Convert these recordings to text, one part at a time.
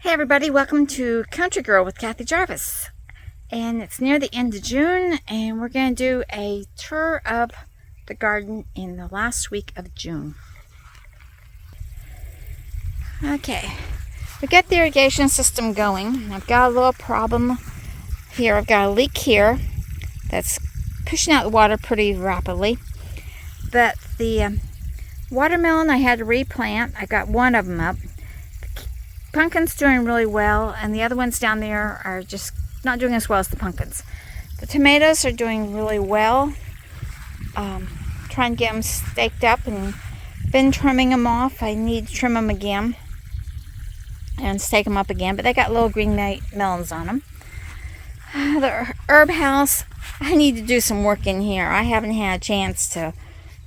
Hey everybody, welcome to Country Girl with Kathy Jarvis. And it's near the end of June and we're going to do a tour of the garden in the last week of June. Okay, we got the irrigation system going. I've got a little problem here. I've got a leak here that's pushing out the water pretty rapidly. But the watermelon I had to replant. I got one of them up. Pumpkin's doing really well, and the other ones down there are just not doing as well as the pumpkins. The tomatoes are doing really well. Trying to get them staked up and been trimming them off. I need to trim them again and stake them up again, but they got little green melons on them. The herb house, I need to do some work in here. I haven't had a chance to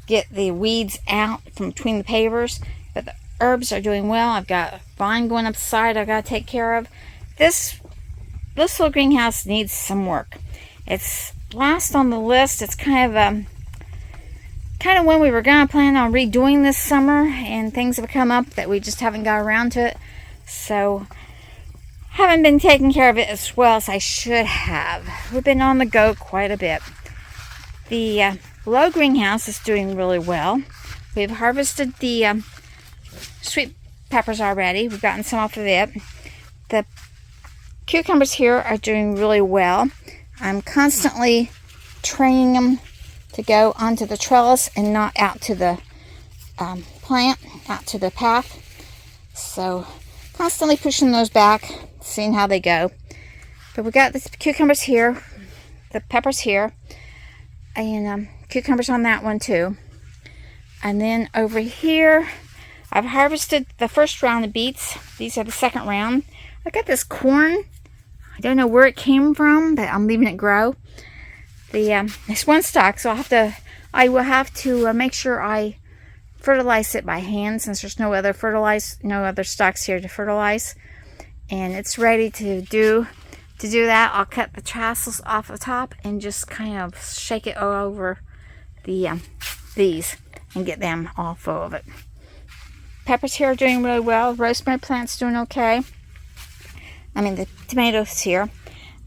get the weeds out from between the pavers, but the herbs are doing well. I've got a vine going up the side I've got to take care of. This little greenhouse needs some work. It's last on the list. It's kind of when we were going to plan on redoing this summer, and things have come up that we just haven't got around to it. So haven't been taking care of it as well as I should have. We've been on the go quite a bit. The low greenhouse is doing really well. We've harvested the sweet peppers already. We've gotten some off of it. The cucumbers here are doing really well. I'm constantly training them to go onto the trellis and not out to the plant, out to the path. So constantly pushing those back, seeing how they go. But we got the cucumbers here, the peppers here, and cucumbers on that one too. And then over here, I've harvested the first round of beets. These are the second round. I got this corn. I don't know where it came from, but I'm leaving it grow. It's one stalk, so I will have to make sure I fertilize it by hand, since there's no other stalks here to fertilize. And it's ready to do that. I'll cut the tassels off the top and just kind of shake it all over these and get them all full of it. Peppers here are doing really well. Rosemary plant's doing okay. I mean, the tomatoes here.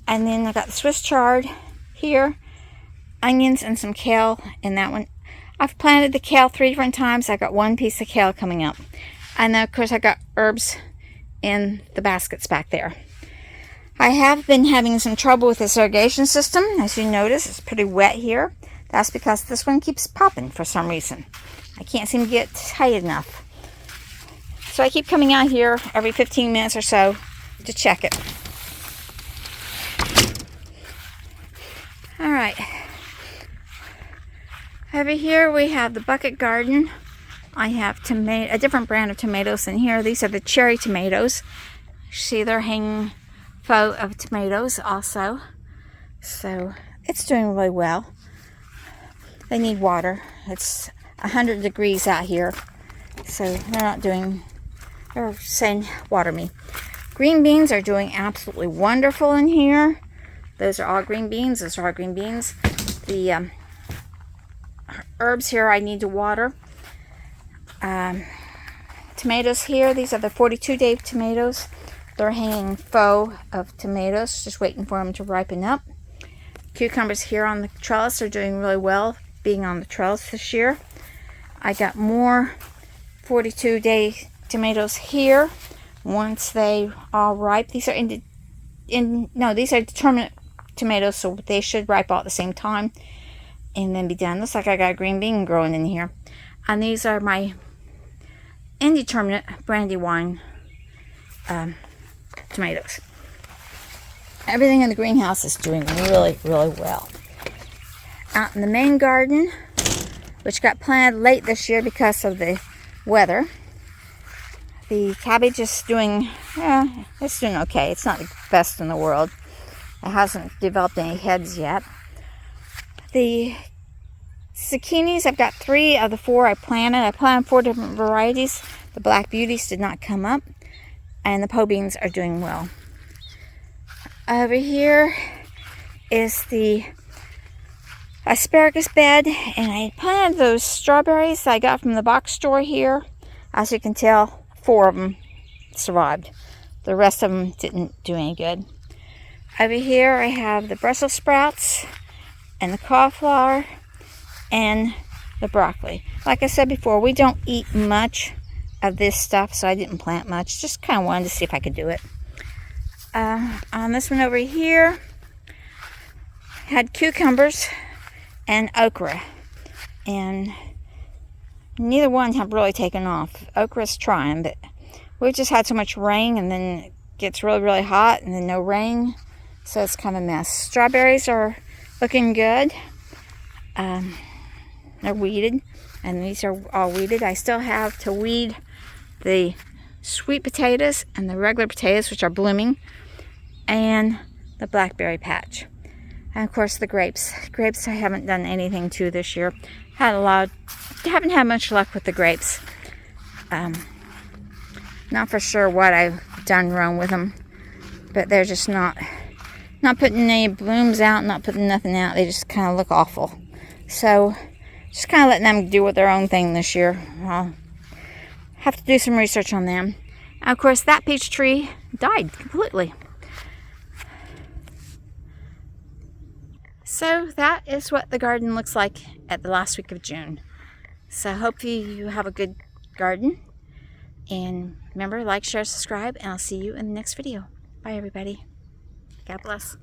And then I got the Swiss chard here, onions, and some kale in that one. I've planted the kale 3 different times. I got one piece of kale coming up. And then, of course, I got herbs in the baskets back there. I have been having some trouble with this irrigation system. As you notice, it's pretty wet here. That's because this one keeps popping for some reason. I can't seem to get tight enough. So I keep coming out here every 15 minutes or so to check it. All right. Over here we have the bucket garden. I have a different brand of tomatoes in here. These are the cherry tomatoes. See, they're hanging full of tomatoes also. So it's doing really well. They need water. It's 100 degrees out here. So they're saying water me. Green beans are doing absolutely wonderful in here. Those are all green beans. Those are all green beans. The herbs here I need to water. Tomatoes here, these are the 42-day tomatoes. They're hanging full of tomatoes, just waiting for them to ripen up. Cucumbers here on the trellis are doing really well, being on the trellis this year. I got more 42-day tomatoes here. Once they all ripe, these are these are determinate tomatoes, so they should ripe all at the same time and then be done. Looks like I got a green bean growing in here. And these are my indeterminate brandywine tomatoes. Everything in the greenhouse is doing really, really well. Out in the main garden, which got planted late this year because of the weather, the cabbage is doing, it's doing okay. It's not the best in the world. It hasn't developed any heads yet. The zucchinis, I've got 3 of the 4 I planted. I planted 4 different varieties. The black beauties did not come up. And the po beans are doing well. Over here is the asparagus bed. And I planted those strawberries I got from the box store here. As you can tell, 4 of them survived. the rest of them didn't do any good. Over here I have the Brussels sprouts and the cauliflower and the broccoli. Like I said before, we don't eat much of this stuff, so I didn't plant much. Just kind of wanted to see if I could do it. On this one over here, had cucumbers and okra, and neither one have really taken off. Okra's trying, but we've just had so much rain, and then it gets really, really hot, and then no rain, so it's kind of a mess. Strawberries are looking good. They're weeded, and these are all weeded. I still have to weed the sweet potatoes and the regular potatoes, which are blooming, and the blackberry patch. And of course the grapes. Grapes I haven't done anything to this year. Haven't had much luck with the grapes. Not for sure what I've done wrong with them, but they're just not putting any blooms out, not putting nothing out. They just kind of look awful. So just kind of letting them do their own thing this year. I'll have to do some research on them. And of course that peach tree died completely. So that is what the garden looks like at the last week of June. So hopefully you have a good garden. And remember, like, share, subscribe, and I'll see you in the next video. Bye, everybody. God bless.